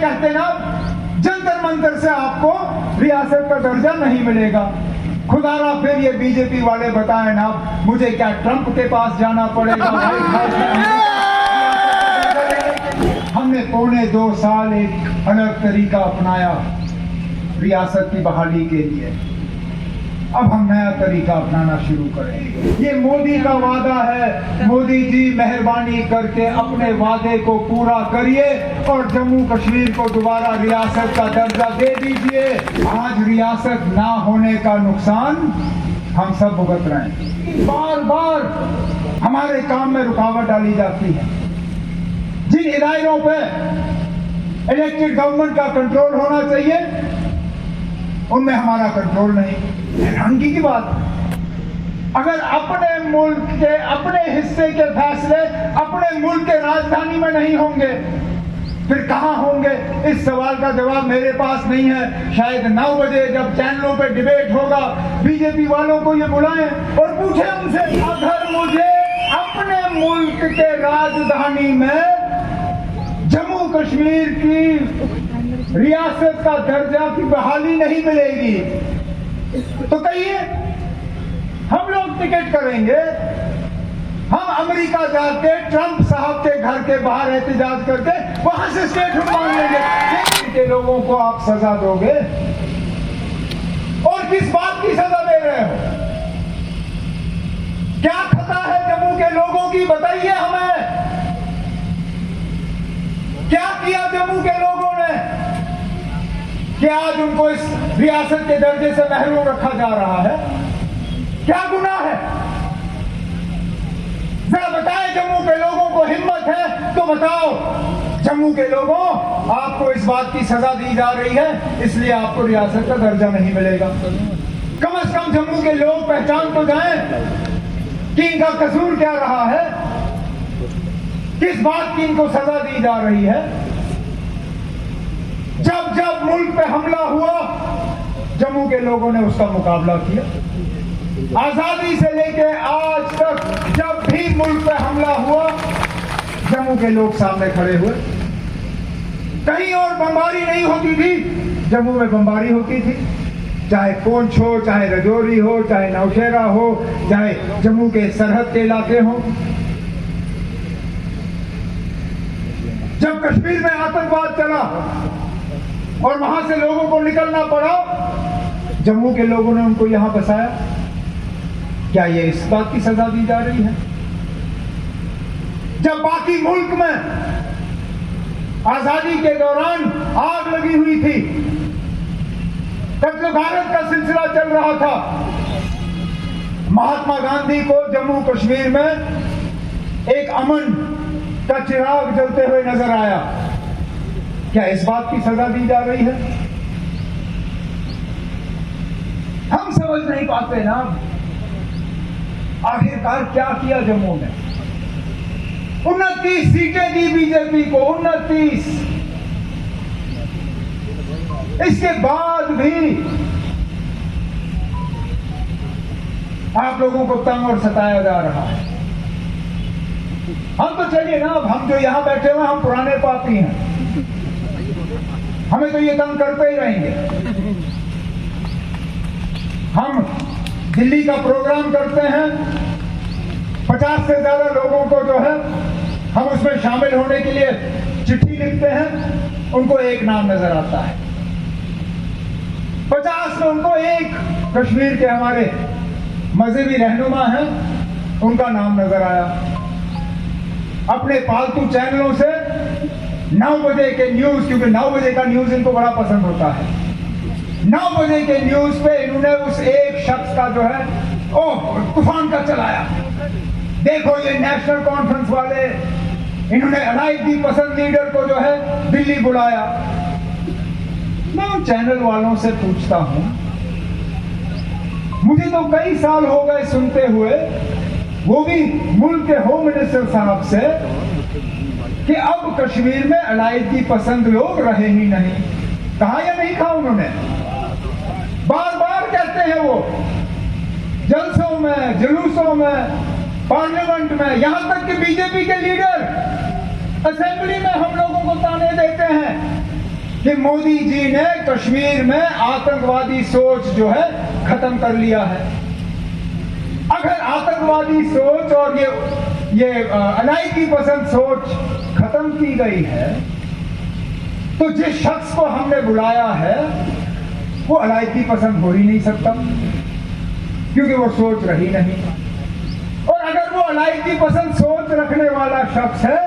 कहते हैं ना, जंतर मंतर से आपको रियासत का दर्जा नहीं मिलेगा। खुदारा फिर ये बीजेपी वाले बताएं ना, मुझे क्या ट्रंप के पास जाना पड़ेगा? व्हाइट हाउस में हमने 2.25 साल एक अलग तरीका अपनाया रियासत की बहाली के लिए। अब हम नया तरीका अपनाना शुरू करें। ये मोदी का वादा है। मोदी जी मेहरबानी करके अपने वादे को पूरा करिए और जम्मू कश्मीर को दोबारा रियासत का दर्जा दे दीजिए। आज रियासत ना होने का नुकसान हम सब भुगत रहे हैं। बार बार हमारे काम में रुकावट डाली जाती है। जिन इदारों पे इलेक्टेड गवर्नमेंट का कंट्रोल होना चाहिए, उनमें हमारा कंट्रोल नहीं। हैरानगी की बात, अगर अपने मुल्क के अपने हिस्से के फैसले अपने मुल्क के राजधानी में नहीं होंगे, फिर कहां होंगे? इस सवाल का जवाब मेरे पास नहीं है। शायद 9 बजे जब चैनलों पे डिबेट होगा, बीजेपी वालों को ये बुलाएं और पूछें उनसे, अगर मुझे अपने मुल्क के राजधानी में जम्मू कश्मीर की रियासत का दर्जा की बहाली नहीं मिलेगी, तो कहिए हम लोग टिकट करेंगे, हम अमेरिका जाके ट्रंप साहब के घर के बाहर एहतजाज करके वहां से स्टेटहुड मांग लेंगे। के लोगों को आप सजा दोगे, और किस बात की सजा दे रहे हो? क्या खता है जम्मू के लोगों की? बताइए हमें, क्या किया जम्मू के लोगों ने कि आज उनको इस रियासत के दर्जे से महरूम रखा जा रहा है? क्या गुनाह है? जरा बताएं, जम्मू के लोगों को हिम्मत है तो बताओ। जम्मू के लोगों, आपको इस बात की सजा दी जा रही है, इसलिए आपको रियासत का दर्जा नहीं मिलेगा। कम से कम जम्मू के लोग पहचान तो जाएं कि इनका कसूर क्या रहा है, किस बात की इनको सजा दी जा रही है। जब जब मुल्क पे हमला हुआ, जम्मू के लोगों ने उसका मुकाबला किया। आजादी से लेके आज तक जब भी मुल्क पे हमला हुआ, जम्मू के लोग सामने खड़े हुए। कहीं और बमबारी नहीं होती थी, जम्मू में बमबारी होती थी। चाहे पुंछ हो, चाहे रजौरी हो, चाहे नौशेरा हो, चाहे जम्मू के सरहद के इलाके हो। जब कश्मीर में आतंकवाद चला और वहां से लोगों को निकलना पड़ा, जम्मू के लोगों ने उनको यहां बसाया। क्या ये इस बात की सजा दी जा रही है? जब बाकी मुल्क में आजादी के दौरान आग लगी हुई थी, कत्ल गारत का सिलसिला चल रहा था, महात्मा गांधी को जम्मू कश्मीर में एक अमन का चिराग जलते हुए नजर आया। क्या इस बात की सजा दी जा रही है? हम समझ नहीं पाते ना, आखिरकार क्या किया जम्मू में? 29 सीटें दी बीजेपी को, 29। इसके बाद भी आप लोगों को तंग और सताया जा रहा है। हम तो चलिए ना, अब हम जो यहां बैठे हुए हम पुराने पापी हैं, हमें तो ये तंग करते ही रहेंगे। हम दिल्ली का प्रोग्राम करते हैं, 50 से ज्यादा लोगों को जो है हम उसमें शामिल होने के लिए चिट्ठी लिखते हैं, उनको एक नाम नजर आता है। 50 में उनको एक कश्मीर के हमारे मजहबी रहनुमा हैं, उनका नाम नजर आया। अपने पालतू चैनलों से 9 बजे के न्यूज, क्योंकि 9 बजे का न्यूज इनको बड़ा पसंद होता है, 9 बजे के न्यूज पे इन्होंने उस एक शख्स का जो है तूफान का चलाया। देखो ये नेशनल कॉन्फ्रेंस वाले, इन्होंने अलायदी पसंद लीडर को जो है दिल्ली बुलाया। मैं उन चैनल वालों से पूछता हूं, मुझे तो कई साल हो गए सुनते हुए, वो भी मुल्क के होम मिनिस्टर साहब से, कि अब कश्मीर में अलायदी पसंद लोग रहे ही नहीं। कहा या नहीं कहा उन्होंने? बार बार कहते हैं वो, जलसों में, जुलूसों में, पार्लियामेंट में, यहां तक कि बीजेपी के लीडर असेंबली में हम लोगों को ताने देते हैं कि मोदी जी ने कश्मीर में आतंकवादी सोच जो है खत्म कर लिया है। अगर आतंकवादी सोच और ये अलायकी पसंद सोच खत्म की गई है तो जिस शख्स को हमने बुलाया है वो अलायकी पसंद हो ही नहीं सकता, क्योंकि वो सोच रही नहीं। और अगर वो अलायकी पसंद सोच रखने वाला शख्स है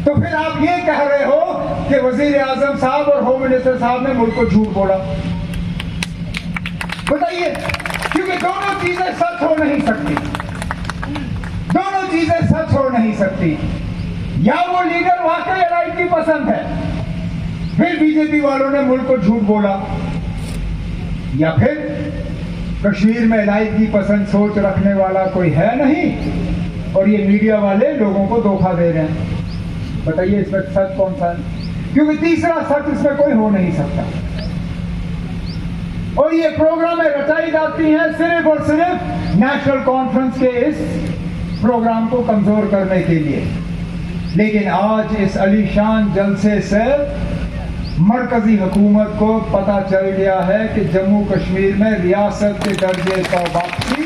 तो फिर आप ये कह रहे हो कि वजीर आजम साहब और होम मिनिस्टर साहब ने मुल्क को झूठ बोला। बताइए, क्योंकि दोनों चीजें सच हो नहीं सकती, दोनों चीजें सच हो नहीं सकती। या वो लीडर वाकई अलायकी पसंद है, फिर बीजेपी वालों ने मुल्क को झूठ बोला, या फिर कश्मीर में अलायकी पसंद सोच रखने वाला कोई है नहीं और ये मीडिया वाले लोगों को धोखा दे रहे हैं। बताइए इसमें सच कौन सा है? क्योंकि तीसरा सच इसमें कोई हो नहीं सकता। और ये प्रोग्रामें रचाई जाती हैं सिर्फ और सिर्फ नेशनल कॉन्फ्रेंस के इस प्रोग्राम को कमजोर करने के लिए। लेकिन आज इस अलीशान जलसे से मरकजी हुकूमत को पता चल गया है कि जम्मू कश्मीर में रियासत के दर्जे का वापसी,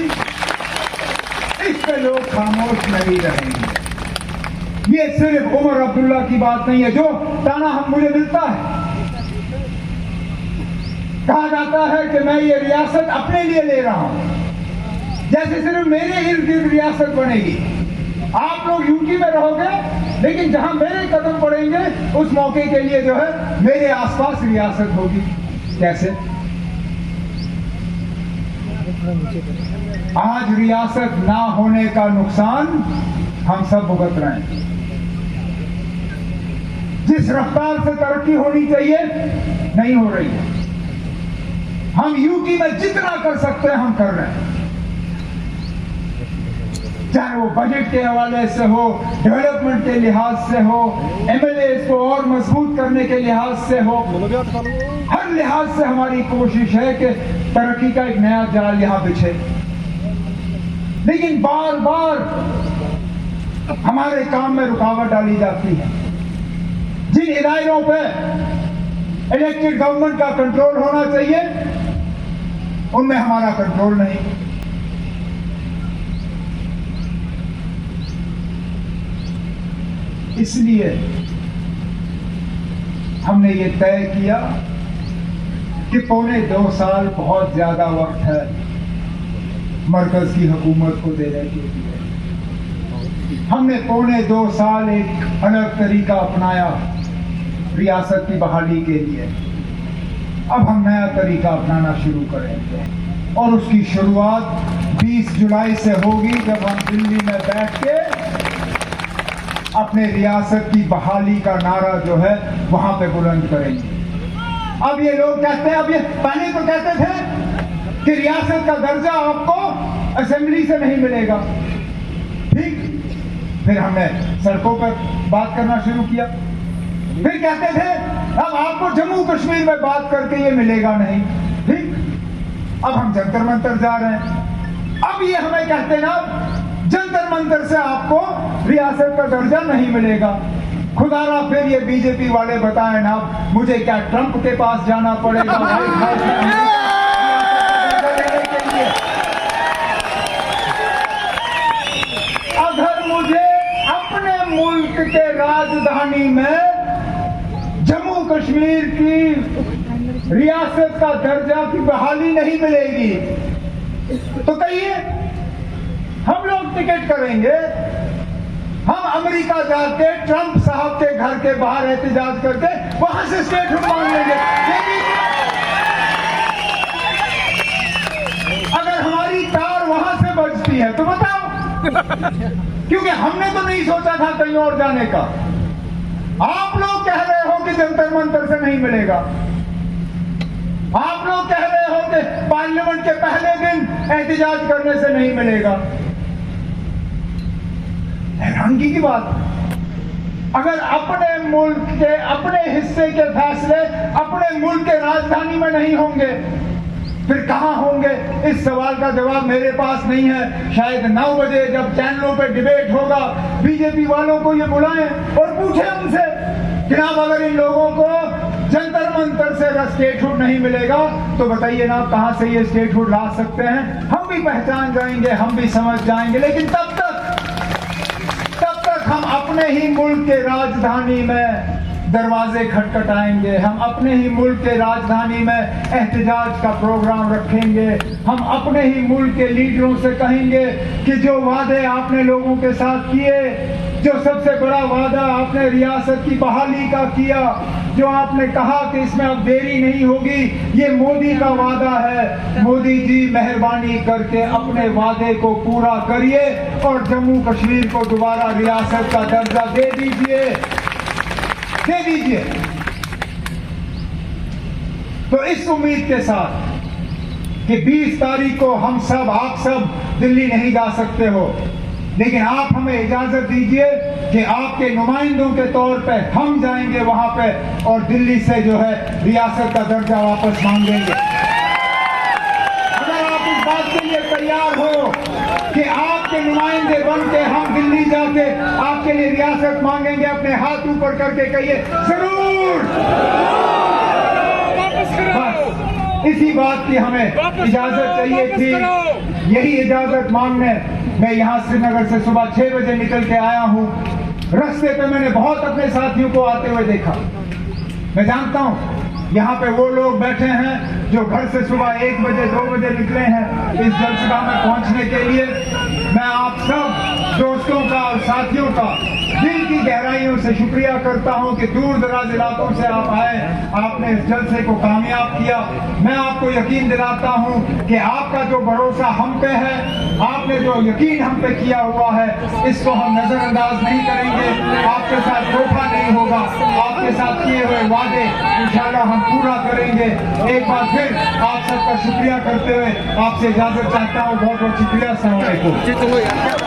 इस पे लोग खामोश नहीं रहेंगे। ये सिर्फ उमर अब्दुल्ला की बात नहीं है जो ताना हम मुझे मिलता है। कहा जाता है कि मैं ये रियासत अपने लिए ले रहा हूं, जैसे सिर्फ मेरे इर्द गिर्द रियासत बनेगी। आप लोग यूटी में रहोगे, लेकिन जहां मेरे कदम पड़ेंगे उस मौके के लिए जो है मेरे आसपास रियासत होगी। कैसे? आज रियासत ना होने का नुकसान हम सब भुगत रहे हैं। जिस रफ्तार से तरक्की होनी चाहिए नहीं हो रही है। हम यूटी में जितना कर सकते हैं हम कर रहे हैं, चाहे वो बजट के हवाले से हो, डेवलपमेंट के लिहाज से हो, एमएलए को और मजबूत करने के लिहाज से हो, हर लिहाज से हमारी कोशिश है कि तरक्की का एक नया जाल यहां बिछे। लेकिन बार बार हमारे काम में रुकावट डाली जाती है। जिन इदारों पे इलेक्टेड गवर्नमेंट का कंट्रोल होना चाहिए उनमें हमारा कंट्रोल नहीं। इसलिए हमने ये तय किया कि 1.25 साल बहुत ज्यादा वक्त है मरकज की हुकूमत को देने के लिए। हमने 1.25 साल एक अलग तरीका अपनाया रियासत की बहाली के लिए। अब हम नया तरीका अपनाना शुरू करेंगे और उसकी शुरुआत 20 जुलाई से होगी, जब हम दिल्ली में बैठ के अपने रियासत की बहाली का नारा जो है वहां पे बुलंद करेंगे। अब ये लोग कहते हैं, अब ये पहले तो कहते थे कि रियासत का दर्जा आपको असेंबली से नहीं मिलेगा, ठीक। फिर हमने सड़कों पर बात करना शुरू किया। फिर कहते थे अब आपको जम्मू कश्मीर में बात करके ये मिलेगा नहीं, ठीक। अब हम जंतर मंतर जा रहे हैं। अब ये हमें कहते ना जंतर मंतर से आपको रियासत का दर्जा नहीं मिलेगा। खुदारा फिर ये बीजेपी वाले बताएं ना, मुझे क्या ट्रंप के पास जाना पड़ेगा व्हाइट हाउस में लेने के लिए? अगर मुझे अपने मुल्क के राजधानी में जम्मू कश्मीर की रियासत का दर्जा की बहाली नहीं मिलेगी तो कहिए हम लोग टिकट करेंगे, हम अमेरिका जाके ट्रंप साहब के घर के बाहर एहतजाज करके वहां से स्टेटहुड मांग लेंगे। अगर हमारी कार वहां से बजती है तो बताओ, क्योंकि हमने तो नहीं सोचा था कहीं और जाने का। आप लोग कह रहे हो कि जंतर मंतर से नहीं मिलेगा, आप लोग कह रहे हो कि पार्लियामेंट के पहले दिन एहतजाज करने से नहीं मिलेगा। हैरानगी की बात, अगर अपने मुल्क के अपने हिस्से के फैसले अपने मुल्क के राजधानी में नहीं होंगे फिर कहां होंगे? इस सवाल का जवाब मेरे पास नहीं है। शायद 9 बजे जब चैनलों पे डिबेट होगा, बीजेपी वालों को ये बुलाएं और पूछें उनसे, जनाब अगर इन लोगों को जनता मंत्र से अगर स्टेटहुड नहीं मिलेगा तो बताइए ना कहां से ये स्टेटहुड ला सकते हैं। हम भी पहचान जाएंगे, हम भी समझ जाएंगे, लेकिन तब तक हम अपने ही मुल्क के राजधानी में दरवाजे खटखटाएंगे, हम अपने ही मुल्क के राजधानी में एहतजाज का प्रोग्राम रखेंगे, हम अपने ही मुल्क के लीडरों से कहेंगे कि जो वादे आपने लोगों के साथ किए, जो सबसे बड़ा वादा आपने रियासत की बहाली का किया, जो आपने कहा कि इसमें अब देरी नहीं होगी, ये मोदी का वादा है। मोदी जी मेहरबानी करके अपने वादे को पूरा करिए और जम्मू कश्मीर को दोबारा रियासत का दर्जा दे दीजिए, दे दीजिए। तो इस उम्मीद के साथ कि 20 तारीख को हम सब, आप सब दिल्ली नहीं जा सकते हो, लेकिन आप हमें इजाजत दीजिए कि आपके नुमाइंदों के तौर पे हम जाएंगे वहां पे और दिल्ली से जो है रियासत का दर्जा वापस मांगेंगे। अगर आप इस बात के लिए तैयार हो कि आपके नुमाइंदे बन के हम दिल्ली जाके आपके लिए रियासत मांगेंगे, अपने हाथ ऊपर करके कहिए जरूर। बस इसी बात की हमें इजाजत चाहिए थी, यही इजाजत मांगने मैं यहाँ श्रीनगर से सुबह 6 बजे निकल के आया हूँ। रास्ते पे मैंने बहुत अपने साथियों को आते हुए देखा। मैं जानता हूँ यहाँ पे वो लोग बैठे हैं जो घर से सुबह 1 बजे 2 बजे निकले हैं इस जलसभा में पहुंचने के लिए। मैं आप सब दोस्तों का और साथियों का दिल की गहराइयों से शुक्रिया करता हूं कि दूर दराज इलाकों से आप आए, आपने इस जलसे को कामयाब किया। मैं आपको यकीन दिलाता हूं कि आपका जो भरोसा हम पे है, आपने जो यकीन हम पे किया हुआ है, इसको हम नजरअंदाज नहीं करेंगे। आपके साथ धोखा नहीं होगा, आपके साथ किए हुए वादे इंशाल्लाह हम पूरा करेंगे। एक बार फिर आप सबका शुक्रिया करते हुए आपसे इजाजत चाहता हूँ। बहुत बहुत शुक्रिया। अस्सलाम वालेकुम।